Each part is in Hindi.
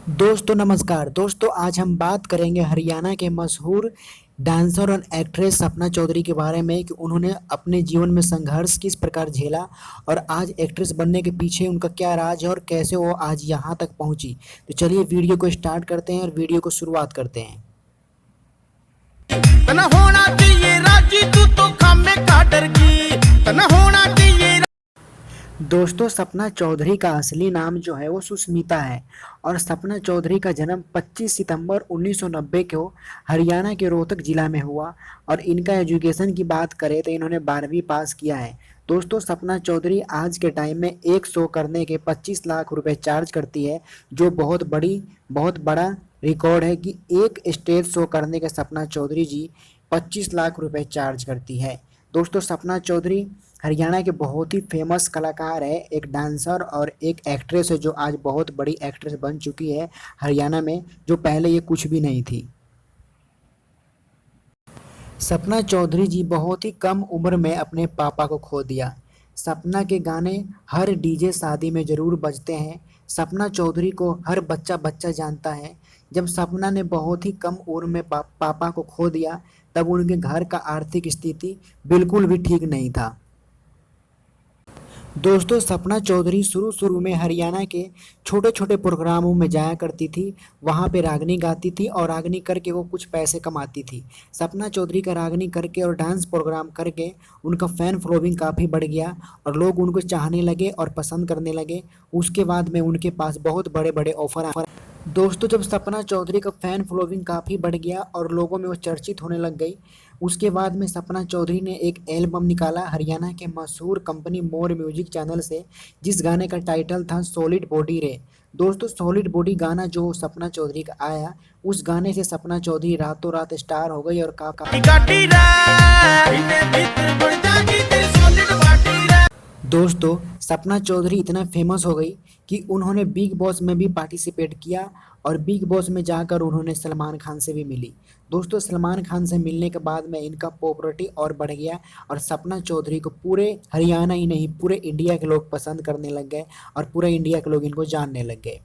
दोस्तों नमस्कार। दोस्तों आज हम बात करेंगे हरियाणा के मशहूर डांसर और एक्ट्रेस सपना चौधरी के बारे में कि उन्होंने अपने जीवन में संघर्ष किस प्रकार झेला और आज एक्ट्रेस बनने के पीछे उनका क्या राज है और कैसे वो आज यहाँ तक पहुँची। तो चलिए वीडियो को स्टार्ट करते हैं और वीडियो को शुरुआत करते हैं। तना होना चाहिए राजी तू तो खामे का डर की तना होना चाहिए। दोस्तों सपना चौधरी का असली नाम जो है वो सुष्मिता है और सपना चौधरी का जन्म 25 सितंबर 1990 को हरियाणा के रोहतक जिला में हुआ और इनका एजुकेशन की बात करें तो इन्होंने 12वीं पास किया है। दोस्तों सपना चौधरी आज के टाइम में एक शो करने के 25 लाख रुपए चार्ज करती है, जो बहुत बड़ा रिकॉर्ड है कि एक स्टेज शो करने के सपना चौधरी जी 25 लाख रुपए चार्ज करती है। दोस्तों सपना चौधरी हरियाणा के बहुत ही फेमस कलाकार है, एक डांसर और एक एक्ट्रेस है जो आज बहुत बड़ी एक्ट्रेस बन चुकी है हरियाणा में, जो पहले ये कुछ भी नहीं थी। सपना चौधरी जी बहुत ही कम उम्र में अपने पापा को खो दिया। सपना के गाने हर डीजे शादी में ज़रूर बजते हैं। सपना चौधरी को हर बच्चा बच्चा जानता है। जब सपना ने बहुत ही कम उम्र में पापा को खो दिया तब उनके घर का आर्थिक स्थिति बिल्कुल भी ठीक नहीं था। दोस्तों सपना चौधरी शुरू में हरियाणा के छोटे छोटे प्रोग्रामों में जाया करती थी, वहाँ पे रागनी गाती थी और रागनी करके वो कुछ पैसे कमाती थी। सपना चौधरी का रागनी करके और डांस प्रोग्राम करके उनका फ़ैन फॉलोइंग काफ़ी बढ़ गया और लोग उनको चाहने लगे और पसंद करने लगे। उसके बाद में उनके पास बहुत बड़े बड़े ऑफर। दोस्तों जब सपना चौधरी का फ़ैन फॉलोइंग काफ़ी बढ़ गया और लोगों में वो चर्चित होने लग गई, उसके बाद में सपना चौधरी ने एक एल्बम निकाला हरियाणा के मशहूर कंपनी मोर म्यूजिक चैनल से, जिस गाने का टाइटल था सॉलिड बॉडी रे। दोस्तों सॉलिड बॉडी गाना जो सपना चौधरी का आया, उस गाने से सपना चौधरी रातों रात स्टार हो गई और दोस्तों सपना चौधरी इतना फेमस हो गई कि उन्होंने बिग बॉस में भी पार्टिसिपेट किया और बिग बॉस में जाकर उन्होंने सलमान खान से भी मिली। दोस्तों सलमान खान से मिलने के बाद में इनका पॉपुलरिटी और बढ़ गया और सपना चौधरी को पूरे हरियाणा ही नहीं पूरे इंडिया के लोग पसंद करने लग गए और पूरे इंडिया के लोग इनको जानने लग गए।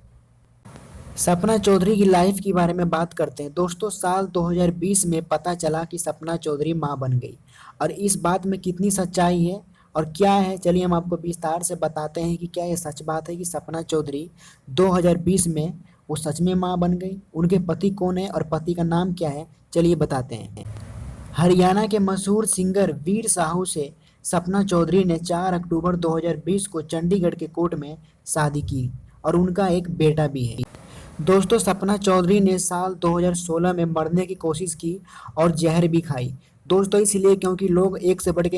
सपना चौधरी की लाइफ के बारे में बात करते हैं। दोस्तों साल 2020 में पता चला कि सपना चौधरी माँ बन गई और इस बात में कितनी सच्चाई है और क्या है, चलिए हम आपको विस्तार से बताते हैं कि क्या ये सच बात है कि सपना चौधरी 2020 में वो सच में माँ बन गई। उनके पति कौन है और पति का नाम क्या है, चलिए बताते हैं। हरियाणा के मशहूर सिंगर वीर साहू से सपना चौधरी ने 4 अक्टूबर 2020 को चंडीगढ़ के कोर्ट में शादी की और उनका एक बेटा भी है। दोस्तों सपना चौधरी ने साल 2016 में मरने की कोशिश की और जहर भी खाई। दोस्तों इसलिए क्योंकि लोग एक से बढ़ के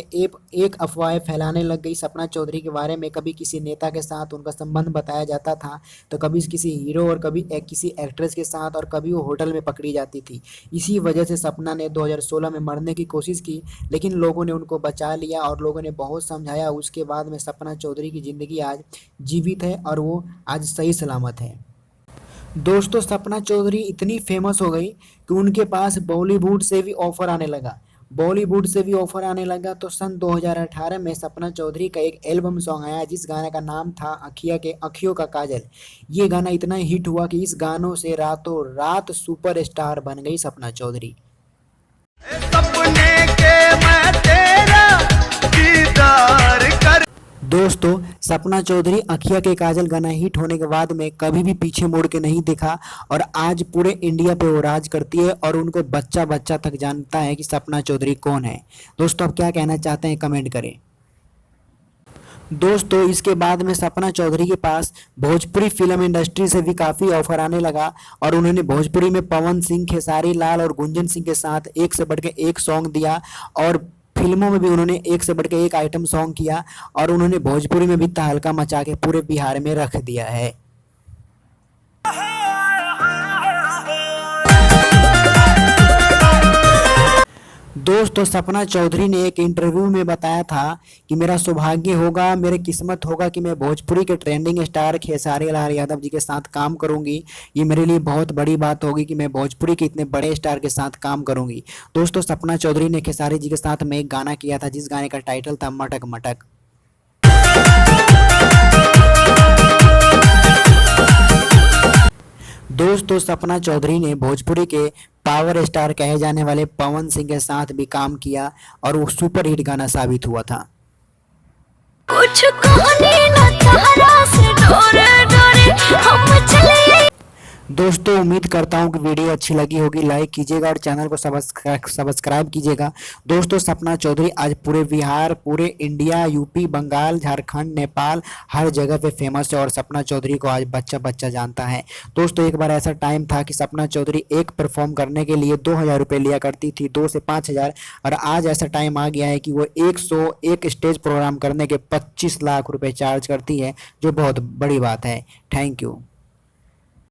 एक अफवाहें फैलाने लग गई सपना चौधरी के बारे में। कभी किसी नेता के साथ उनका संबंध बताया जाता था, तो कभी किसी हीरो और कभी किसी एक्ट्रेस के साथ और कभी वो होटल में पकड़ी जाती थी। इसी वजह से सपना ने 2016 में मरने की कोशिश की, लेकिन लोगों ने उनको बचा लिया और लोगों ने बहुत समझाया। उसके बाद में सपना चौधरी की ज़िंदगी आज जीवित है और वो आज सही सलामत है। दोस्तों सपना चौधरी इतनी फेमस हो गई कि उनके पास बॉलीवुड से भी ऑफर आने लगा। तो सन 2018 में सपना चौधरी का एक एल्बम सॉन्ग आया जिस गाने का नाम था अखियों का काजल। ये गाना इतना हिट हुआ कि इस गानों से रातों रात सुपरस्टार बन गई सपना चौधरी। सपने के मैं तेरा दीदार कर। दोस्तों सपना चौधरी अखिया के काजल गाना हिट होने के बाद में कभी भी पीछे मुड़ के नहीं देखा और आज पूरे इंडिया पे वो राज करती है और उनको बच्चा बच्चा तक जानता है कि सपना चौधरी कौन है। दोस्तों आप क्या कहना चाहते हैं कमेंट करें। दोस्तों इसके बाद में सपना चौधरी के पास भोजपुरी फिल्म इंडस्ट्री से भी काफ़ी ऑफर आने लगा और उन्होंने भोजपुरी में पवन सिंह, खेसारी लाल और गुंजन सिंह के साथ एक से बढ़ के एक सॉन्ग दिया और फिल्मों में भी उन्होंने एक से बढ़ के एक आइटम सॉन्ग किया और उन्होंने भोजपुरी में भी तहलका मचा के पूरे बिहार में रख दिया है। दोस्तों सपना चौधरी ने एक इंटरव्यू में बताया था कि मेरा सौभाग्य होगा, मेरी किस्मत होगा कि मैं भोजपुरी के ट्रेंडिंग स्टार खेसारी लाल यादव जी के साथ काम करूंगी। ये मेरे लिए बहुत बड़ी बात होगी कि मैं भोजपुरी के इतने बड़े स्टार के साथ काम करूंगी। दोस्तों सपना चौधरी ने खेसारी जी के साथ में एक गाना किया था जिस गाने का टाइटल था मटक मटक। दोस्तों सपना चौधरी ने भोजपुरी के पावर स्टार कहे जाने वाले पवन सिंह के साथ भी काम किया और वो सुपर हिट गाना साबित हुआ था। कुछ कहने न तारा से डोरे डोरे हम चले। दोस्तों उम्मीद करता हूँ कि वीडियो अच्छी लगी होगी, लाइक कीजिएगा और चैनल को सब्सक्राइब कीजिएगा। दोस्तों सपना चौधरी आज पूरे बिहार, पूरे इंडिया, यूपी, बंगाल, झारखंड, नेपाल हर जगह पे फेमस है और सपना चौधरी को आज बच्चा बच्चा जानता है। दोस्तों एक बार ऐसा टाइम था कि सपना चौधरी एक परफॉर्म करने के लिए 2000 रुपये लिया करती थी, 2 से 5000, और आज ऐसा टाइम आ गया है कि वो 101 स्टेज प्रोग्राम करने के 25 लाख रुपए चार्ज करती है, जो बहुत बड़ी बात है। Thank you.